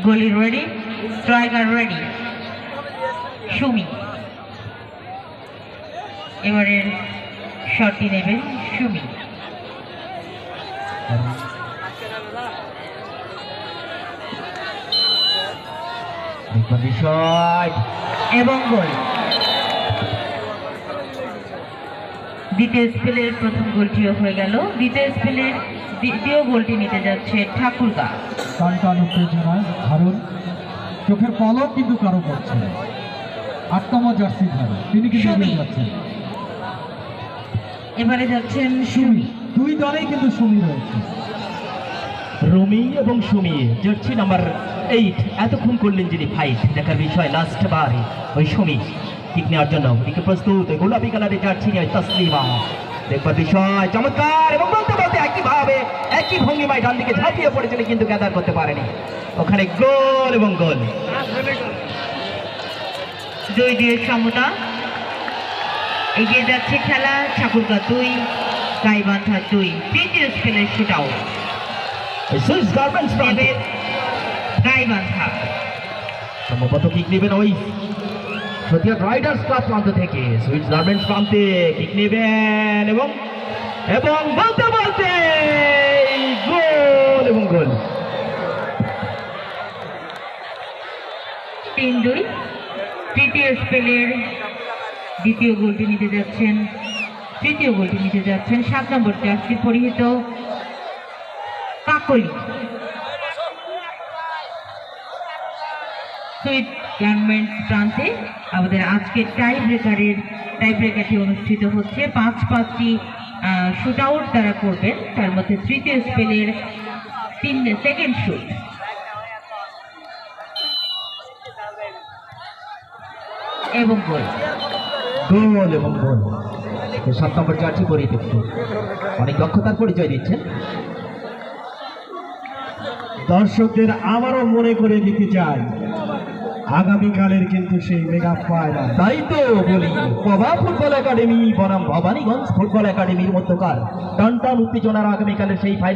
গোলি ready, striker ready. Sumi এবারের শটটি নেবেন সুমি। এবং গোল। দ্বিতীয় স্পেলের প্রথম গোলটিও হয়ে গেল। দ্বিতীয় স্পেলের দ্বিতীয় গোলটি নিতে যাচ্ছে ঠাকুরগা। টান উত্তেজনায় কারণ চোখের পলক কিন্তু কারো পড়ছে না। ৮তম জার্সি ধারী তিনি কিন্তু এগিয়ে যাচ্ছেন। এবারে যাচ্ছেন সুমি। দুই দলেই কিন্তু সুমি রয়েছে। রুমি এবং সুমি, জার্সি নাম্বার 8। এতক্ষণ করলেন যিনি ফাইট, দেখার বিষয় লাস্ট বারে ওই সুমি কিক নেওয়ার জন্য দিকে প্রস্তুত। গোলাপি কালারের জার্সি নিয়ে তসলিমা, দেখবার বিষয় চমৎকার। এবং বলতে বলতে একইভাবে একই ভঙ্গিমায় ডান দিকে ঝাঁপিয়ে পড়েছিলেন কিন্তু গ্যাদার করতে পারেনি। ওখানে গোল এবং গোল। 2-2 সমতা। এগিয়ে যাচ্ছে খেলা। ঠাকুরগা 2, গাইবান্ধা 2। তৃতীয় স্পেলের শুট আউট সুইস গার্মেন্টস নেবে গাইবান্ধা। সম্ভবত কিক নেবেন ওই সতিয়া রাইডার্স ক্লাব প্রান্ত থেকে। সুইস গার্মেন্টস প্রান্তে কিক নেবেন এবং এবং বলতে বলতে গোল এবং গোল। 3-2। তৃতীয় স্পেলের দ্বিতীয় গোলটি নিতে যাচ্ছেন, তৃতীয় গোলটি নিতে যাচ্ছেন 7 নম্বর জার্সি পরিহিত কাকলি। সুইট গার্মেন্টস প্রান্তে আমাদের আজকের টাই ব্রেকারটি অনুষ্ঠিত হচ্ছে। 5-5টি শুট আউট তারা করবেন, তার মধ্যে তৃতীয় স্পেলের সেকেন্ড শুট এবং গোল। গোল এবং গোল। 7 নম্বর জার্সি পরিহিত অনেক দক্ষতার পরিচয় দিচ্ছেন। দর্শকদের আবারও মনে করে দিতে চাই আগামীকালের কিন্তু সেই মেগা ফাইনাল। তাই তো বলি, প্রভা ফুটবল একাডেমি বনাম ভবানীগঞ্জ ফুটবল একাডেমির মধ্যকার টান উত্তেজনার আগামীকালের সেই ফাইনাল।